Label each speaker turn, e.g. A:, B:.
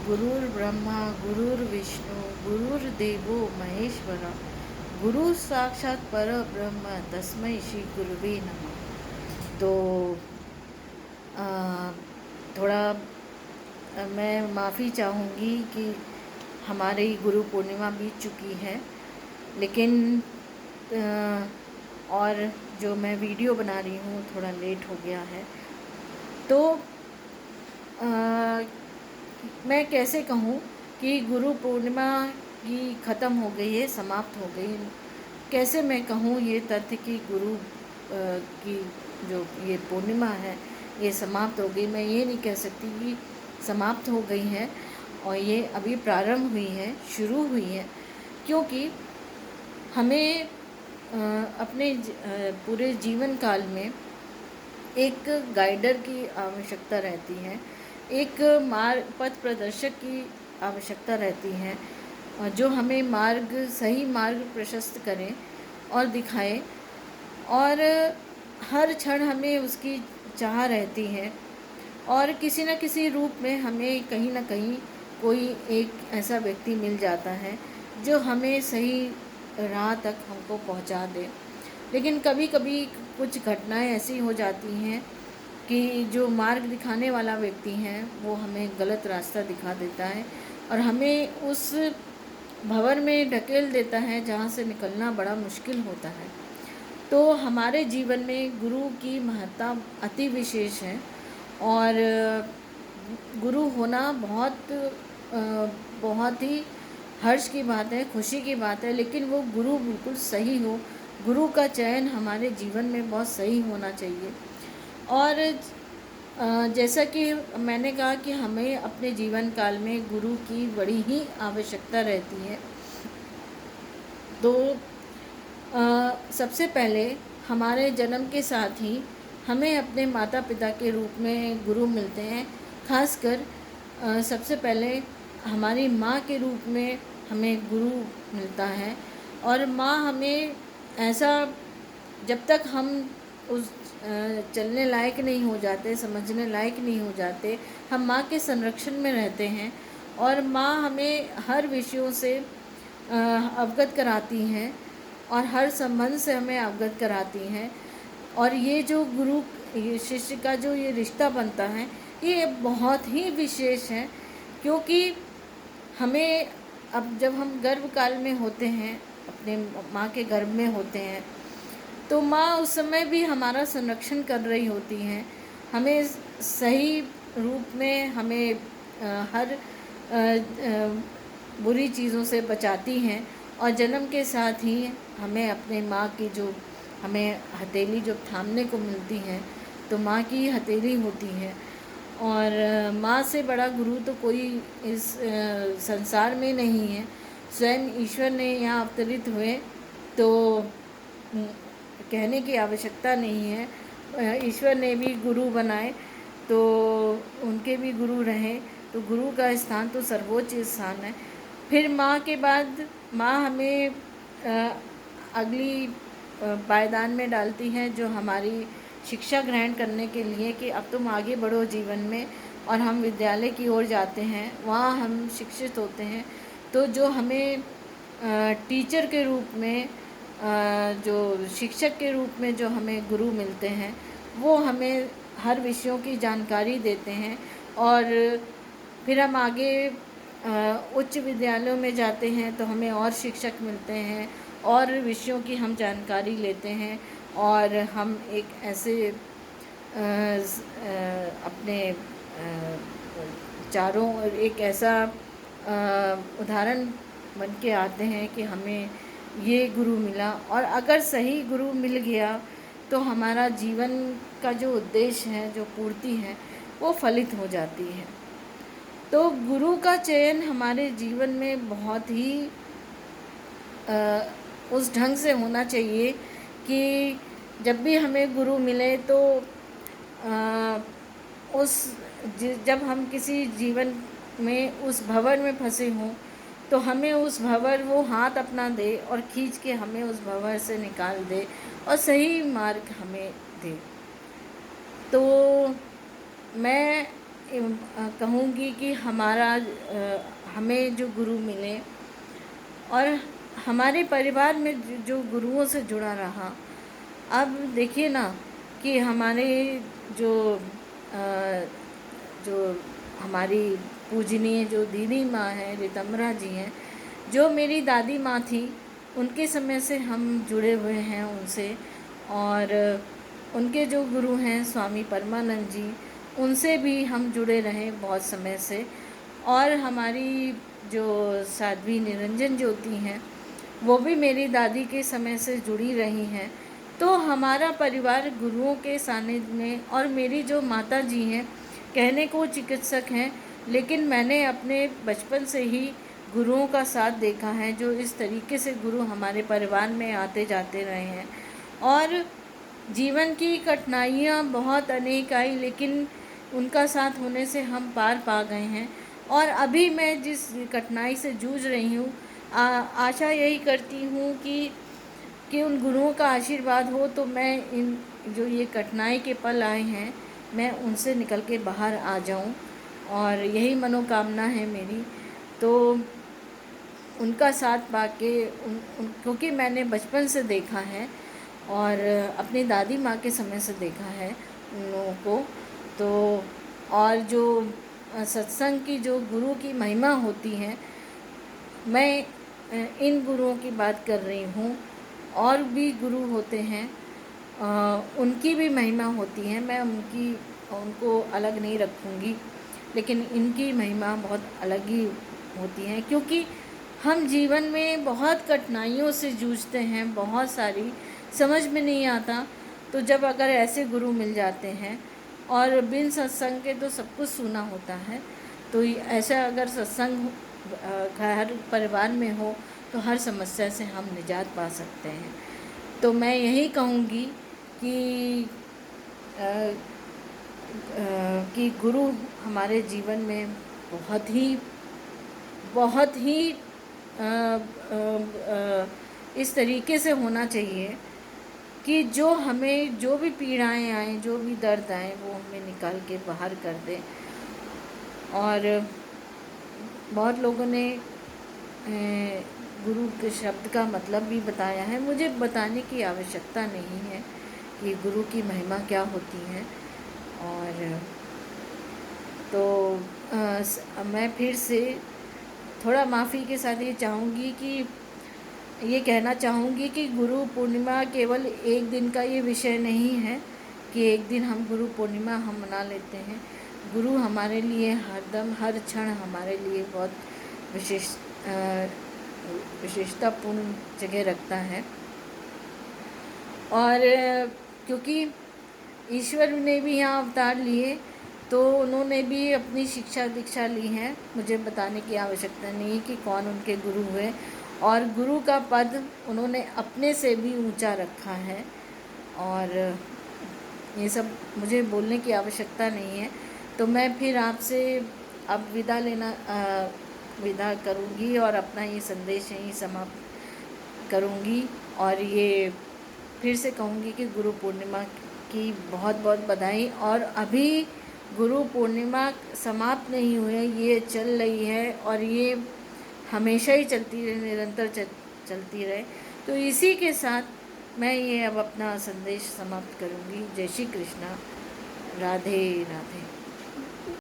A: गुरुर्ब्रह्मा गुरुर्विष्णु गुरुर्देवो महेश्वरा गुरु साक्षात परब्रह्म तस्मै श्री गुरुवे नमः। तो अ, थोड़ा मैं माफ़ी चाहूँगी कि हमारी गुरु पूर्णिमा बीत चुकी है, लेकिन और जो मैं वीडियो बना रही हूँ थोड़ा लेट हो गया है। तो मैं कैसे कहूँ कि गुरु पूर्णिमा की ख़त्म हो गई है, समाप्त हो गई। कैसे मैं कहूँ ये तथ्य कि गुरु की जो ये पूर्णिमा है ये समाप्त हो गई। मैं ये नहीं कह सकती कि समाप्त हो गई है और ये अभी प्रारंभ हुई है, शुरू हुई है, क्योंकि हमें अपने पूरे जीवन काल में एक गाइडर की आवश्यकता रहती है, एक मार्ग पथ प्रदर्शक की आवश्यकता रहती है, जो हमें सही मार्ग प्रशस्त करें और दिखाए, और हर क्षण हमें उसकी चाह रहती है। और किसी न किसी रूप में हमें कहीं ना कहीं कोई एक ऐसा व्यक्ति मिल जाता है जो हमें सही राह तक हमको पहुंचा दे। लेकिन कभी कभी कुछ घटनाएं ऐसी हो जाती हैं कि जो मार्ग दिखाने वाला व्यक्ति है वो हमें गलत रास्ता दिखा देता है और हमें उस भंवर में ढकेल देता है जहाँ से निकलना बड़ा मुश्किल होता है। तो हमारे जीवन में गुरु की महत्ता अति विशेष है और गुरु होना बहुत ही हर्ष की बात है, खुशी की बात है। लेकिन वो गुरु बिल्कुल सही हो, गुरु का चयन हमारे जीवन में बहुत सही होना चाहिए। और जैसा कि मैंने कहा कि हमें अपने जीवन काल में गुरु की बड़ी ही आवश्यकता रहती है। तो सबसे पहले हमारे जन्म के साथ ही हमें अपने माता पिता के रूप में गुरु मिलते हैं। खासकर सबसे पहले हमारी माँ के रूप में हमें गुरु मिलता है। और माँ हमें ऐसा, जब तक हम उस चलने लायक नहीं हो जाते, समझने लायक नहीं हो जाते, हम माँ के संरक्षण में रहते हैं और माँ हमें हर विषयों से अवगत कराती हैं और हर संबंध से हमें अवगत कराती हैं। और ये जो गुरु शिष्य का जो ये रिश्ता बनता है ये बहुत ही विशेष है, क्योंकि हमें अब जब हम गर्भकाल में होते हैं, अपने माँ के गर्भ में होते हैं, तो माँ उस समय भी हमारा संरक्षण कर रही होती हैं, हमें सही रूप में हमें हर बुरी चीज़ों से बचाती हैं। और जन्म के साथ ही हमें अपने माँ की जो हमें हथेली जो थामने को मिलती है, तो माँ की हथेली होती है। और माँ से बड़ा गुरु तो कोई इस संसार में नहीं है। स्वयं ईश्वर ने यहाँ अवतरित हुए तो कहने की आवश्यकता नहीं है। ईश्वर ने भी गुरु बनाए तो उनके भी गुरु रहे, तो गुरु का स्थान तो सर्वोच्च स्थान है। फिर माँ के बाद माँ हमें अगली पायदान में डालती हैं, जो हमारी शिक्षा ग्रहण करने के लिए कि अब तुम आगे बढ़ो जीवन में, और हम विद्यालय की ओर जाते हैं, वहाँ हम शिक्षित होते हैं। तो जो हमें टीचर के रूप में, जो शिक्षक के रूप में जो हमें गुरु मिलते हैं, वो हमें हर विषयों की जानकारी देते हैं। और फिर हम आगे उच्च विद्यालयों में जाते हैं तो हमें और शिक्षक मिलते हैं और विषयों की हम जानकारी लेते हैं, और हम एक ऐसे अपने चारों एक ऐसा उदाहरण बन के आते हैं कि हमें ये गुरु मिला। और अगर सही गुरु मिल गया तो हमारा जीवन का जो उद्देश्य है, जो पूर्ति है, वो फलित हो जाती है। तो गुरु का चयन हमारे जीवन में बहुत ही उस ढंग से होना चाहिए कि जब भी हमें गुरु मिले तो जब हम किसी जीवन में उस भंवर में फंसे हों तो हमें उस भंवर वो हाथ अपना दे और खींच के हमें उस भंवर से निकाल दे और सही मार्ग हमें दे। तो मैं कहूँगी कि हमें जो गुरु मिले और हमारे परिवार में जो गुरुओं से जुड़ा रहा। अब देखिए ना कि हमारे जो अ, जो हमारी पूजनीय जो दीदी माँ हैं, रितम्बरा जी हैं, जो मेरी दादी माँ थी, उनके समय से हम जुड़े हुए हैं उनसे। और उनके जो गुरु हैं स्वामी परमानंद जी, उनसे भी हम जुड़े रहे बहुत समय से। और हमारी जो साध्वी निरंजन ज्योति हैं, वो भी मेरी दादी के समय से जुड़ी रही हैं। तो हमारा परिवार गुरुओं के सानिध्य में। और मेरी जो माता जी हैं, कहने को चिकित्सक हैं, लेकिन मैंने अपने बचपन से ही गुरुओं का साथ देखा है, जो इस तरीके से गुरु हमारे परिवार में आते जाते रहे हैं। और जीवन की कठिनाइयाँ बहुत अनेक आई, लेकिन उनका साथ होने से हम पार पा गए हैं। और अभी मैं जिस कठिनाई से जूझ रही हूँ, आशा यही करती हूँ कि उन गुरुओं का आशीर्वाद हो तो मैं इन जो ये कठिनाई के पल आए हैं, मैं उनसे निकल के बाहर आ जाऊँ, और यही मनोकामना है मेरी। तो उनका साथ पाके क्योंकि मैंने बचपन से देखा है और अपनी दादी माँ के समय से देखा है उन लोगों को। तो और जो सत्संग की जो गुरु की महिमा होती है, मैं इन गुरुओं की बात कर रही हूँ। और भी गुरु होते हैं, उनकी भी महिमा होती है, मैं उनको अलग नहीं रखूँगी, लेकिन इनकी महिमा बहुत अलग ही होती है। क्योंकि हम जीवन में बहुत कठिनाइयों से जूझते हैं, बहुत सारी समझ में नहीं आता। तो जब अगर ऐसे गुरु मिल जाते हैं, और बिन सत्संग के तो सब कुछ सुना होता है, तो ऐसा अगर सत्संग हर परिवार में हो तो हर समस्या से हम निजात पा सकते हैं। तो मैं यही कहूँगी कि कि गुरु हमारे जीवन में बहुत ही इस तरीके से होना चाहिए कि जो हमें जो भी पीड़ाएं आएँ, जो भी दर्द आए, वो हमें निकाल के बाहर कर दे। और बहुत लोगों ने गुरु के शब्द का मतलब भी बताया है। मुझे बताने की आवश्यकता नहीं है कि गुरु की महिमा क्या होती है। और तो मैं फिर से थोड़ा माफ़ी के साथ ये कहना चाहूँगी कि गुरु पूर्णिमा केवल एक दिन का ये विषय नहीं है कि एक दिन हम गुरु पूर्णिमा हम मना लेते हैं। गुरु हमारे लिए हरदम हर क्षण हमारे लिए बहुत विशेषतापूर्ण जगह रखता है। और क्योंकि ईश्वर ने भी यहाँ अवतार लिए, तो उन्होंने भी अपनी शिक्षा दीक्षा ली है। मुझे बताने की आवश्यकता नहीं कि कौन उनके गुरु हुए, और गुरु का पद उन्होंने अपने से भी ऊंचा रखा है। और ये सब मुझे बोलने की आवश्यकता नहीं है। तो मैं फिर आपसे अब विदा करूँगी और अपना ये संदेश यहीं समाप्त करूँगी। और ये फिर से कहूँगी कि गुरु पूर्णिमा की बहुत बहुत बधाई। और अभी गुरु पूर्णिमा समाप्त नहीं हुई है, ये चल रही है, और ये हमेशा ही चलती रहे, निरंतर चलती रहे। तो इसी के साथ मैं ये अब अपना संदेश समाप्त करूँगी। जय श्री कृष्णा, राधे राधे।